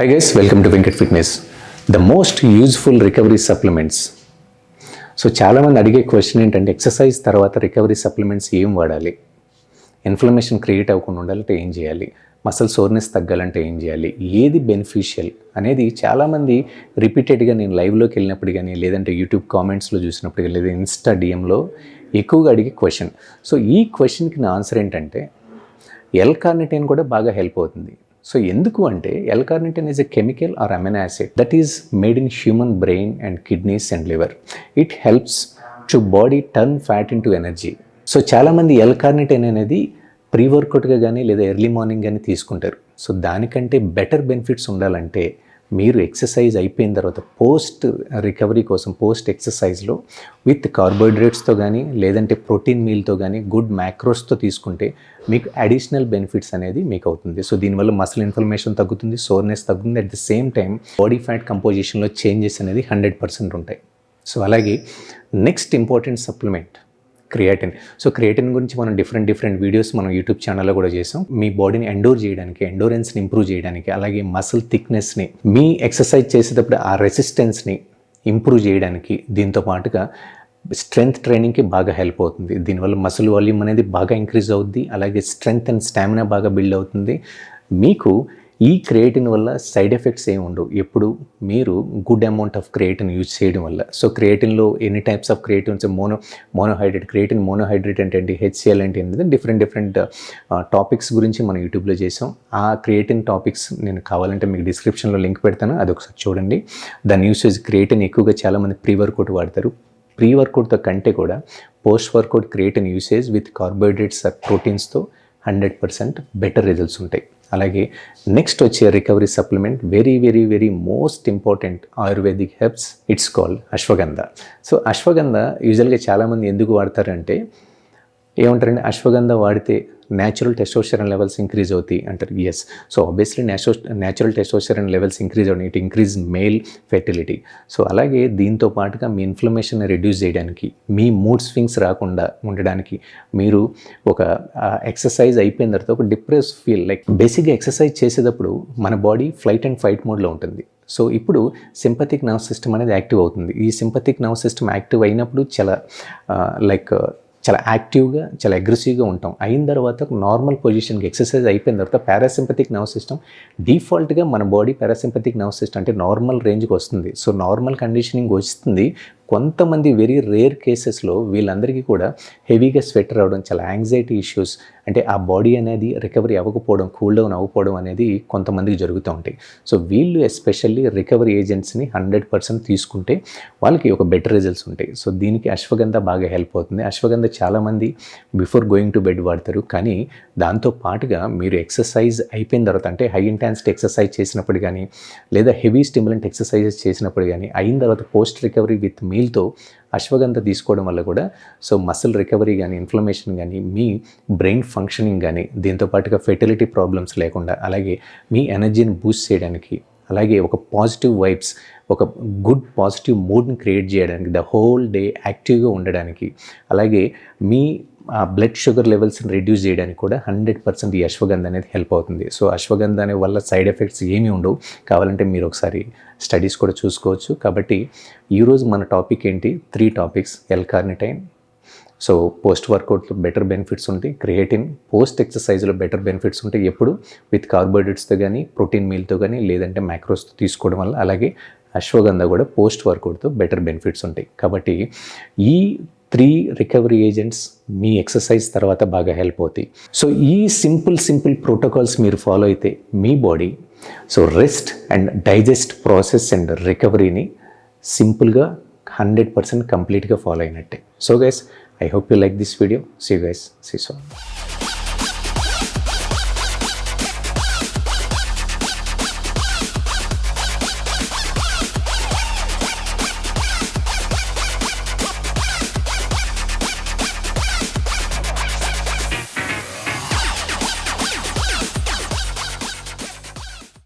Hi guys, welcome to Venkat Fitness. The most useful recovery supplements. So చాలామంది అడిగే question ఏంటంటే exercise తర్వాత recovery supplements ఏం వాడాలి, ఇన్ఫ్లమేషన్ క్రియేట్ అవ్వకుండా ఉండాలంటే ఏం చేయాలి, మసల్ సోర్నెస్ తగ్గాలంటే ఏం చేయాలి, ఏది బెనిఫిషియల్ అనేది చాలామంది రిపీటెడ్గా నేను లైవ్లోకి వెళ్ళినప్పుడు కానీ లేదంటే యూట్యూబ్ కామెంట్స్లో చూసినప్పుడు కానీ లేదా ఇన్స్టా డిఎంలో ఎక్కువగా అడిగే క్వశ్చన్. సో ఈ క్వశ్చన్కి నా ఆన్సర్ ఏంటంటే L-కార్నిటిన్ కూడా బాగా హెల్ప్ అవుతుంది. సో ఎందుకు అంటే L carnitine is a chemical or amino acid that is made in human brain and kidneys and liver. It helps to body turn fat into energy. So చాలామంది L-కార్నిటిన్ అనేది pre వర్కౌట్గా కానీ లేదా early morning కానీ తీసుకుంటారు. So దానికంటే better benefits ఉండాలంటే మీరు exercise అయిపోయిన తర్వాత పోస్ట్ రికవరీ కోసం పోస్ట్ ఎక్సర్సైజ్లో విత్ కార్బోహైడ్రేట్స్తో కానీ లేదంటే ప్రోటీన్ మీల్తో కానీ గుడ్ మ్యాక్రోస్తో తీసుకుంటే మీకు అడిషనల్ బెనిఫిట్స్ అనేది మీకు అవుతుంది. సో దీనివల్ల మసిల్ ఇన్ఫ్లమేషన్ తగ్గుతుంది, సోర్నెస్ తగ్గుతుంది, at the same time body fat కంపోజిషన్లో చేంజెస్ అనేది 100% ఉంటాయి. సో అలాగే next important supplement creatine. So creatine గురించి మనం డిఫరెంట్ వీడియోస్ మనం యూట్యూబ్ ఛానల్లో కూడా చేసాం. మీ బాడీని ఎండోర్ చేయడానికి, ఎండోరెన్స్ని ఇంప్రూవ్ చేయడానికి, అలాగే మసిల్ థిక్నెస్ని, మీ ఎక్సర్సైజ్ చేసేటప్పుడు ఆ రెసిస్టెన్స్ని ఇంప్రూవ్ చేయడానికి, దీంతో పాటుగా స్ట్రెంగ్త్ ట్రైనింగ్కి బాగా హెల్ప్ అవుతుంది. దీనివల్ల మసిల్ వాల్యూమ్ అనేది బాగా ఇంక్రీజ్ అవుద్ది, అలాగే స్ట్రెంగ్త్ అండ్ స్టామినా బాగా బిల్డ్ అవుతుంది. మీకు ఈ క్రియేటిన్ వల్ల సైడ్ ఎఫెక్ట్స్ ఏమి ఉండవు ఎప్పుడు మీరు good amount of creatine use చేయడం వల్ల. సో క్రియేటిన్లో ఎన్ని types of creatines, monohydrate creatine, monohydrate అంటే ఏంటి, HCl అంటే ఏంటి, డిఫరెంట్ టాపిక్స్ గురించి మనం యూట్యూబ్లో చేసాం. ఆ క్రియేటిన్ టాపిక్స్ నేను కావాలంటే మీకు డిస్క్రిప్షన్లో లింక్ పెడతాను, అది ఒకసారి చూడండి. దాని యూసేజ్ క్రియేటిన్ ఎక్కువగా చాలామంది ప్రీ వర్కౌట్ వాడతారు. ప్రీ వర్కౌట్తో కంటే కూడా post workout creatine usage with carbohydrates ప్రోటీన్స్తో 100% బెటర్ రిజల్ట్స్ ఉంటాయి. అలాగే నెక్స్ట్ వచ్చే recovery supplement very most important ayurvedic herbs, it's called ashwagandha. So ashwagandha యూజువల్గా చాలామంది ఎందుకు వాడతారంటే ఏమంటారంటే అశ్వగంధ వాడితే న్యాచురల్ టెస్టోస్టెరాన్ లెవెల్స్ ఇంక్రీజ్ అవుతాయి అంటారు. Yes, so obviously natural testosterone levels increase అవుతాయి, it increase male fertility. So అలాగే దీంతో పాటుగా మీ ఇన్ఫ్లమేషన్ రెడ్యూస్ చేయడానికి, మీ మూడ్ స్వింగ్స్ రాకుండా ఉండడానికి, మీరు ఒక ఎక్సర్సైజ్ అయిపోయిన తర్వాత ఒక డిప్రెస్ ఫీల్ లైక్ బేసిక్గా ఎక్సర్సైజ్ చేసేటప్పుడు మన బాడీ ఫ్లైట్ అండ్ ఫైట్ మోడ్లో ఉంటుంది. సో ఇప్పుడు సింపథిక్ నర్వ్ సిస్టమ్ అనేది యాక్టివ్ అవుతుంది. ఈ సింపథిక్ నర్వ్ సిస్టమ్ యాక్టివ్ అయినప్పుడు చాలా యాక్టివ్గా, చాలా అగ్రెసివ్గా ఉంటాం. అయిన తర్వాత నార్మల్ పొజిషన్కి ఎక్సర్సైజ్ అయిపోయిన తర్వాత పారాసింపథిక్ నర్వ్ సిస్టమ్ డిఫాల్ట్గా మన బాడీ పారాసింపథిక్ నర్వ్ సిస్టమ్ అంటే నార్మల్ రేంజ్కి వస్తుంది. సో నార్మల్ కండిషనింగ్ వస్తుంది. కొంతమంది వెరీ రేర్ కేసెస్లో వీళ్ళందరికీ కూడా హెవీగా స్వెట్ రావడం, చాలా యాంగ్జైటీ ఇష్యూస్, అంటే ఆ బాడీ అనేది రికవరీ అవ్వకపోవడం, కూల్ డౌన్ అవ్వకపోవడం అనేది కొంతమందికి జరుగుతూ ఉంటాయి. సో వీళ్ళు ఎస్పెషల్లీ రికవరీ ఏజెంట్స్ని 100% తీసుకుంటే వాళ్ళకి ఒక బెటర్ రిజల్ట్స్ ఉంటాయి. సో దీనికి అశ్వగంధ బాగా హెల్ప్ అవుతుంది. అశ్వగంధ చాలామంది బిఫోర్ గోయింగ్ టు బెడ్ వాడతారు, కానీ దాంతో పాటుగా మీరు ఎక్సర్సైజ్ అయిపోయిన తర్వాత అంటే హై ఇంటెన్సిటీ ఎక్సర్సైజ్ చేసినప్పుడు కానీ లేదా హెవీ స్టిమ్యులెంట్ ఎక్సర్సైజెస్ చేసినప్పుడు కానీ అయిన తర్వాత పోస్ట్ రికవరీ విత్ మీల్తో అశ్వగంధ తీసుకోవడం వల్ల కూడా సో మసిల్ రికవరీ కానీ, ఇన్ఫ్లమేషన్ కానీ, మీ బ్రెయిన్ ఫంక్షనింగ్ కానీ, దీంతో పాటుగా ఫెర్టిలిటీ ప్రాబ్లమ్స్ లేకుండా, అలాగే మీ ఎనర్జీని బూస్ట్ చేయడానికి, అలాగే ఒక పాజిటివ్ వైబ్స్, ఒక గుడ్ పాజిటివ్ మూడ్ని క్రియేట్ చేయడానికి, ద హోల్ డే యాక్టివ్గా ఉండడానికి, అలాగే మీ బ్లడ్ షుగర్ లెవెల్స్ని రెడ్యూస్ చేయడానికి కూడా 100% ఈ అశ్వగంధ అనేది హెల్ప్ అవుతుంది. సో అశ్వగంధ అనే వల్ల సైడ్ ఎఫెక్ట్స్ ఏమీ ఉండవు. కావాలంటే మీరు ఒకసారి స్టడీస్ కూడా చూసుకోవచ్చు. కాబట్టి ఈరోజు మన టాపిక్ ఏంటి, 3 టాపిక్స్. L-కార్నిటైన్, సో పోస్ట్ వర్కౌట్లో బెటర్ బెనిఫిట్స్ ఉంటాయి. క్రియేటిన్ పోస్ట్ ఎక్సర్సైజ్లో బెటర్ బెనిఫిట్స్ ఉంటాయి ఎప్పుడు విత్ కార్బోహైడ్రేట్స్తో కానీ, ప్రోటీన్ మీల్తో కానీ, లేదంటే మ్యాక్రోస్తో తీసుకోవడం వల్ల. అలాగే అశ్వగంధ కూడా పోస్ట్ వర్కౌట్తో బెటర్ బెనిఫిట్స్ ఉంటాయి. కాబట్టి ఈ 3 రికవరీ ఏజెంట్స్ మీ ఎక్సర్సైజ్ తర్వాత బాగా హెల్ప్ అవుతాయి. సో ఈ సింపుల్ ప్రోటోకాల్స్ మీరు ఫాలో అయితే మీ body so rest and digest process and రికవరీని సింపుల్గా 100% కంప్లీట్గా ఫాలో అయినట్టే. So guys, I hope you like this video. See you guys. See you soon.